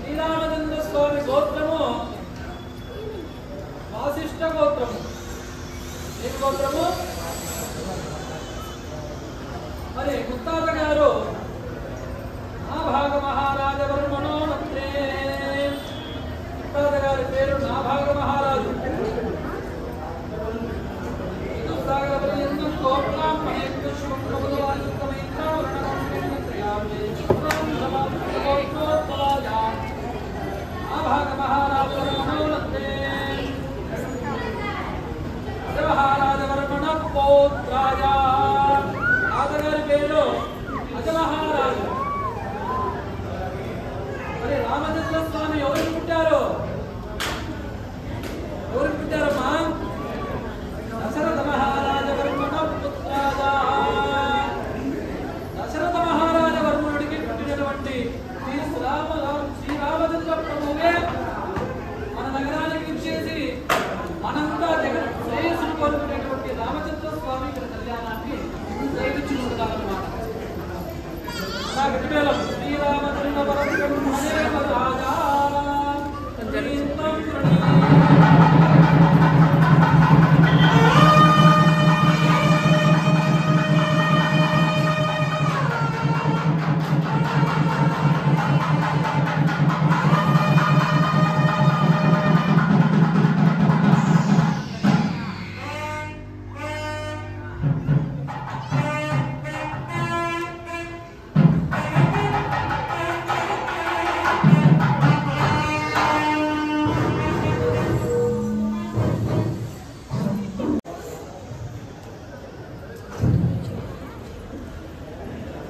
శ్రీరామచంద్ర స్వామి గోత్రము వాసిష్ఠ గోత్రము. ఏ గోత్రము? మరి ముత్తాత గారు నాభాగ మహారాజవర్మణో మంత్రే. ముత్తాత గారి పేరు నాభాగ మహారాజు. మహారాజవర్మణ పౌత్రాయ. తాతగారి పేరు అజమహారాజు. మరి రామచంద్ర స్వామి ఎవరికి పుట్టారు? ఎవరికి పుట్టారమ్మా? దశరథ మహారాజవర్మణ పుత్రాయ. దశరథ మహారాజవర్మణుడికి పుట్టినటువంటి శ్రీరామచంద్ర ప్రభువే మన నగరానికి విచ్చేసి మనంతా జగత్ శ్రేయస్సును కోరుకునేటువంటి రామచంద్ర స్వామి కళ్యాణాన్ని దయవించుకుంటామన్నమాట. శ్రీరామచంద్ర రాజా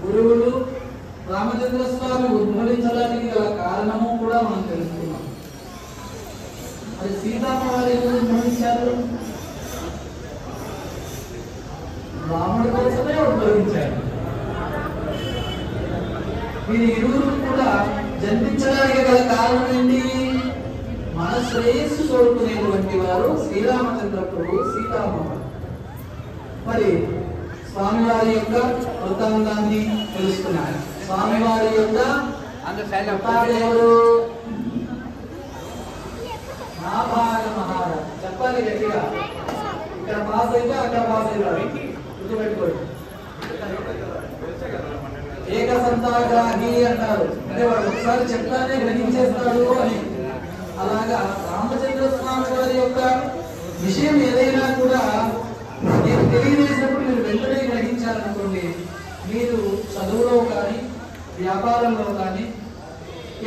గురువులు రామచంద్ర స్వామి ఉద్భవించడానికి గల కారణము కూడా మనం తెలుసుకున్నాం. మరి సీతమ్మ వారు ఎందుకు ఉద్భవించారు? రాముడి కోసమే ఉద్భవించారు. వీరి ఇరువురు కూడా జన్మించడానికి గల కారణం ఏంటి? మన శ్రేయస్సు కోరుకునేటువంటి వారు శ్రీరామచంద్ర ప్రభు, సీతమ్మ వారు. మరి స్వామివారి యొక్క వృత్తాంతాన్ని తెలుసుకున్నారు. స్వామివారి యొక్క ఎవరు? నాభాగ మహారాజ్. చెప్పాలి గట్టిగా. ఇక్కడ పాస్ అయితే అక్కడ పాస్ అవుతారు. గుర్తుపెట్టుకోండి. ఏక సంతాగ్రాహి అంటారు. అంటే వాడు ఒకసారి చెప్తానే గ్రహించేస్తాడు అని. అలాగా రామచంద్ర స్వామి వారి యొక్క విషయం ఏదైనా కూడా మీరు తెలియజేసినప్పుడు మీరు వెంటనే గ్రహించాలనుకోండి, మీరు చదువులో కానీ వ్యాపారంలో కానీ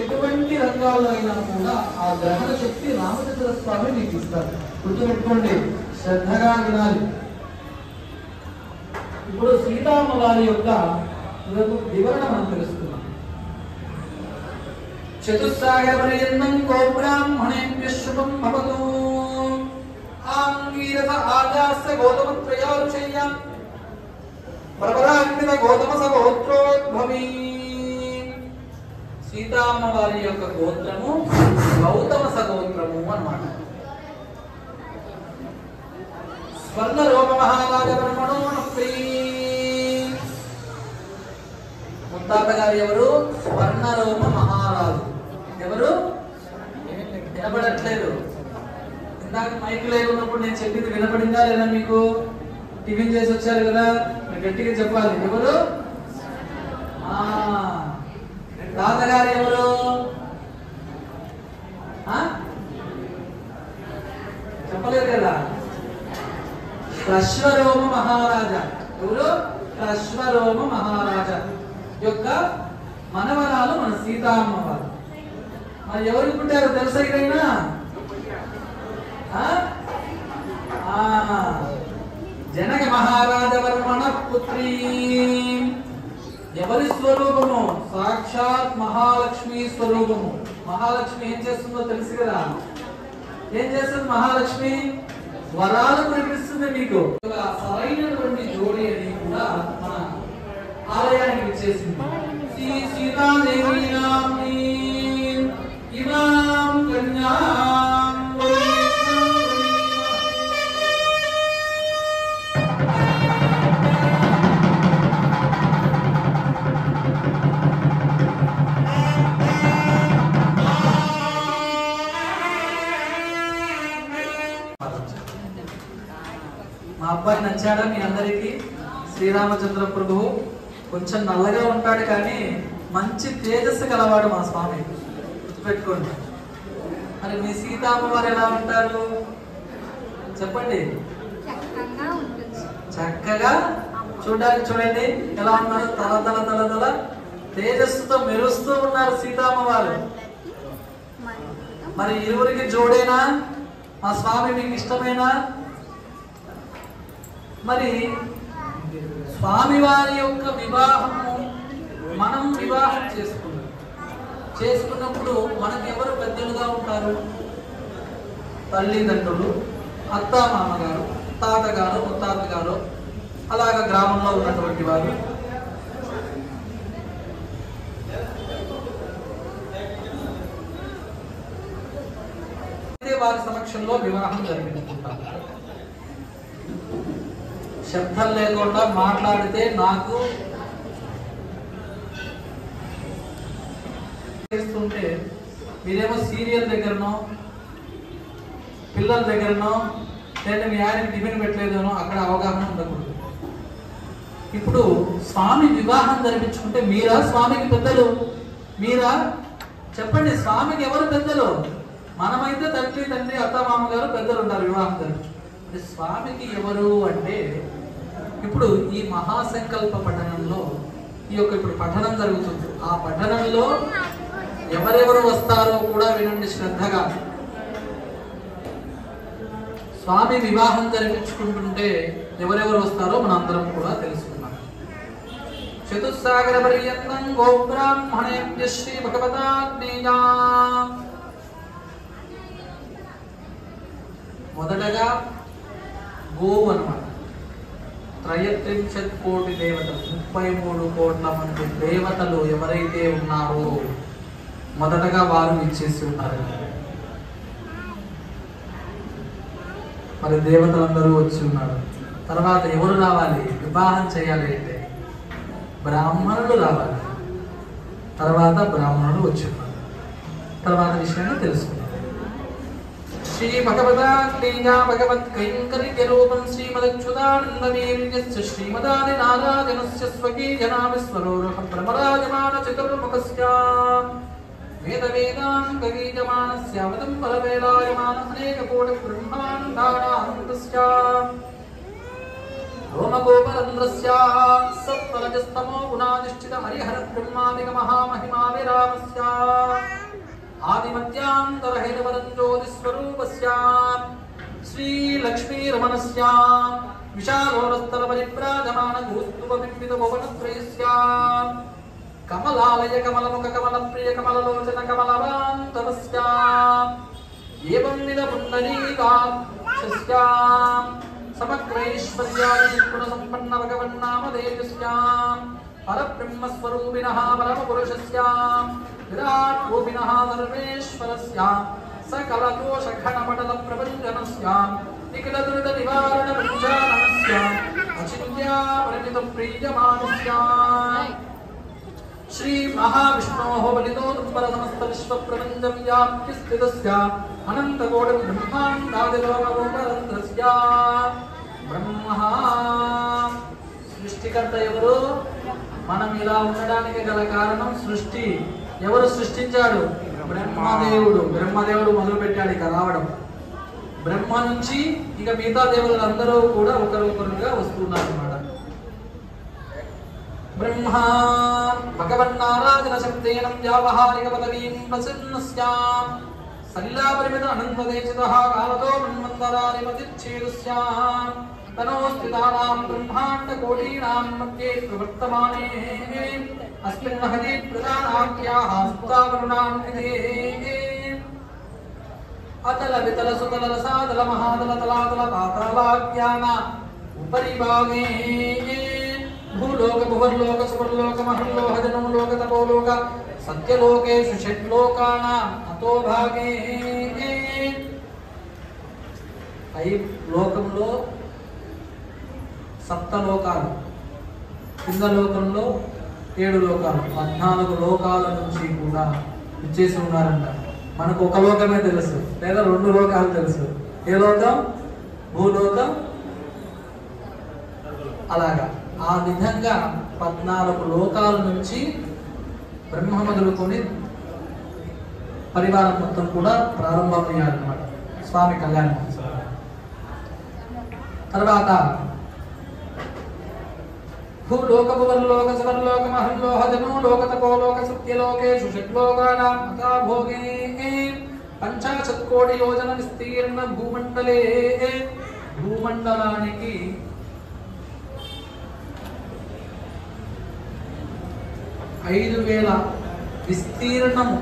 ఎటువంటి రంగాల్లో అయినా కూడా ఆ గ్రహణ శక్తి రామచంద్ర స్వామి మీకు ఇస్తారు. గుర్తుపెట్టుకోండి, శ్రద్ధగా వినాలి. ఇప్పుడు సీతమ్మ వారి యొక్క వివరణ మనం తెలుసుకున్నాం. చతుస్సాగర పర్యంతం కో బ్రాహ్మణేభ్యః శుభం భవతు. ఆంగీరస ఆజాస్య గౌతమత్రయారుషయ్య ప్రవరాగ్నిత గౌతమ సగోత్రోద్భవీ. సీతమ్మ వారి యొక్క గోత్రము గౌతమ సగోత్రము అన్నమాట. స్వర్ణరోమ మహారాజవర్మణో నప్రీ. ముత్తాత గారు ఎవరు? స్వర్ణరోమ మహారాజు. ఎవరు? వినపడట్లేదు. ఇందాక మైక్ లేకున్నప్పుడు నేను చెప్పింది వినపడిందా లేదా? మీకు టిఫిన్ చేసి వచ్చారు కదా, గట్టిగా చెప్పాలి. ఎవరు? తాతగారు ఎవరు? చెప్పలేదు కదా. అశ్వరోమ మహారాజా. ఎవరు? అశ్వరోమ మహారాజా యొక్క మనవరాలు మన సీతమ్మ వారు. మరి ఎవరికి పుట్టారు తెలుసా? ఇదైనా జనక మహారాజవర్మణ పుత్రీ. ఎవరి స్వరూపము? సాక్షాత్ మహాలక్ష్మి స్వరూపము. మహాలక్ష్మి ఏం చేస్తుందో తెలుసు కదా? ఏం చేస్తుంది మహాలక్ష్మి? వరాలు కురిపిస్తుంది మీకు. సరైనటువంటి జోడి అని కూడా మన ఆలయానికి వచ్చేసింది. శ్రీ సీతాదేవి నామ్ని ఇమాం కన్యాం మా అబ్బాయి నచ్చాడా మీ అందరికీ? శ్రీరామచంద్ర ప్రభువు కొంచెం నల్లగా ఉంటాడు కానీ మంచి తేజస్సు గలవాడు మా స్వామి, గుర్తుపెట్టుకోండి. మరి మీ సీతామ్మ వారు ఎలా ఉంటారు చెప్పండి? చక్కగా చూడడానికి చూడండి ఎలా ఉన్నారు, తల తల తల తల తేజస్సుతో మెరుస్తూ ఉన్నారు సీతామ్మ వారు. మరి ఇరువురికి జోడేనా మా స్వామి? మీకు ఇష్టమేనా? మరి స్వామివారి యొక్క వివాహము మనం వివాహం చేసుకున్నప్పుడు మనకు ఎవరు పెద్దలుగా ఉంటారు? తల్లిదండ్రులు, అత్త మామగారు, తాతగారు, ముత్తాతగారు, అలాగా గ్రామంలో ఉన్నటువంటి వారు. వారి సమక్షంలో వివాహం జరిపించుకుంటారు. శబ్దం లేకుండా మాట్లాడితే నాకు చేస్తుంటే మీరేమో సీరియల్ దగ్గరనో పిల్లల దగ్గరనో లేదా మీ ఆయనకి టిఫిన్ పెట్టలేదనో అక్కడ అవగాహన ఉండకూడదు. ఇప్పుడు స్వామి వివాహం జరిపించుకుంటే మీరా స్వామికి పెద్దలు? మీరా? చెప్పండి, స్వామికి ఎవరు పెద్దలు? మనమైతే తండ్రి అత్త మామగారు పెద్దలు ఉంటారు వివాహం జరిపించు. స్వామికి ఎవరు అంటే ఇప్పుడు ఈ మహాసంకల్ప పఠనంలో ఈ యొక్క ఇప్పుడు పఠనం జరుగుతుంది. ఆ పఠనంలో ఎవరెవరు వస్తారో కూడా వినండి శ్రద్ధగా. స్వామి వివాహం జరిపించుకుంటుంటే ఎవరెవరు వస్తారో మనందరం కూడా తెలుసుకున్నాం. చతుస్సాగర పర్యంతం గోబ్రాహ్మణేభ్య శ్రీ భగవతాగ్నేయా. మొదటగా గోవు అన్నమాట. 33 కోటి దేవతలు, 33 కోట్ల మంది దేవతలు ఎవరైతే ఉన్నారో మొదటగా వారు ఇచ్చేసి ఉన్నారు. మరి దేవతలందరూ వచ్చి ఉన్నారు. తర్వాత ఎవరు రావాలి? వివాహం చేయాలి అంటే బ్రాహ్మణులు రావాలి. తర్వాత బ్రాహ్మణులు వచ్చి ఉన్నారు. తర్వాత విషయాన్ని తెలుసుకున్నారు. శ్రీ భగవతాగ్నేయ భగవత్ కైంకర్య రూపం శ్రీమదచ్యుతానందవీర్యస్య శ్రీమదాది నారాయణస్య స్వకీయనామస్వరోరహ బ్రహ్మరాజమాన చతుర్ముఖస్య వేద వేదాంగ గీయమానస్య అవదంబర వేలాయమాన అనేక కోటి బ్రహ్మాండానాంతస్య రోమగోపరంద్రస్య సత్వరజస్తమో గుణాధిష్ఠిత హరిహర బ్రహ్మాదిక మహామహిమా విరామస్య ఆదిమధ్యాంతరహేతవరంజ్యోతిస్వరూపస్య శ్రీ లక్ష్మీ రమణస్య విశాలోరస్తర పరిప్రాజమాన గోస్తువబింబిత భువనత్రయస్య కమలాలయ కమలముఖ కమల ప్రియ కమలలోచన కమలవాంతరస్య ఏవం విధ పుండరీకాక్షస్య సమగ్రైశ్వర్యాది గుణ సంపన్న భగవన్నామదేవస్య పరబ్రహ్మస్వరూపిణః పరమపురుషస్య విరాట్ రూపిణః సర్వేశ్వరస్య సకలదోషఘనపటల ప్రభంజనస్య నిఖిల దురిత నివారణ పంచాననస్య అచింత్యా పరిమిత ప్రియమానస్య శ్రీ మహావిష్ణోః బలితోదంబర సమస్త విశ్వ ప్రపంచం వ్యాప్య స్థితస్య అనంత కోటి బ్రహ్మాండాది లోకరూపరంధ్రస్య బ్రహ్మ. సృష్టికర్త ఎవరు? మనం ఇలా ఉండడానికి గల కారణం సృష్టి. ఎవరు సృష్టించాడు? బ్రహ్మదేవుడు. బ్రహ్మదేవుడు మొదలు పెట్టాడు ఇక రావడం. బ్రహ్మ నుంచి ఇక మిగతా దేవులందరూ కూడా ఒకరొకరుగా వస్తున్నారు అన్నమాట. బ్రహ్మ భగవన్నారాధన శబ్దేన వ్యావహారిక పదవీం ప్రసన్నస్య సల్లాపరిమిత అనంతదేశితః కాలతో మన్వంతరాని మతిచ్ఛేదస్య तनोस्थितानां ब्रह्माण्डकोटीनां मध्ये प्रवर्तमाने अस्मिन् महति प्रदानाख्याः सुतावरुणां निधे अतल वितल सुतल रसातल महातल तलातल पातालाख्यान उपरि भागे भूलोक भुवर्लोक सुवर्लोक महर्लोक जनोलोक तपोलोक सत्यलोकेषु षट्लोकानाम् अतो भागे ఐ లోకంలో సప్తలోకాలు, కింద లోకంలో 7 లోకాలు, 14 లోకాల నుంచి కూడా విచ్చేసి ఉన్నారంట. మనకు ఒక లోకమే తెలుసు, లేదా 2 లోకాలు తెలుసు. ఏ లోకం? భూలోకం. అలాగా ఆ విధంగా 14 లోకాల నుంచి బ్రహ్మ మొదలుకొని పరివారం మొత్తం కూడా ప్రారంభమయ్యారన్నమాట స్వామి కళ్యాణ మహోత్సవం. తర్వాత భూలోక భువర్లోక సువర్లోక మహర్లోక జనోలోక తపోలోక సత్యలోకేషు షట్లోకానాం అథా భోగే 50 కోటి యోజన విస్తీర్ణ భూమండలే భూమండలానికి 5000 విస్తీర్ణము,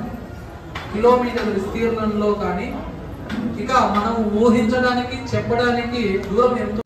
కిలోమీటర్ల విస్తీర్ణంలో కానీ ఇక మనం ఊహించడానికి చెప్పడానికి దూరం ఎంతో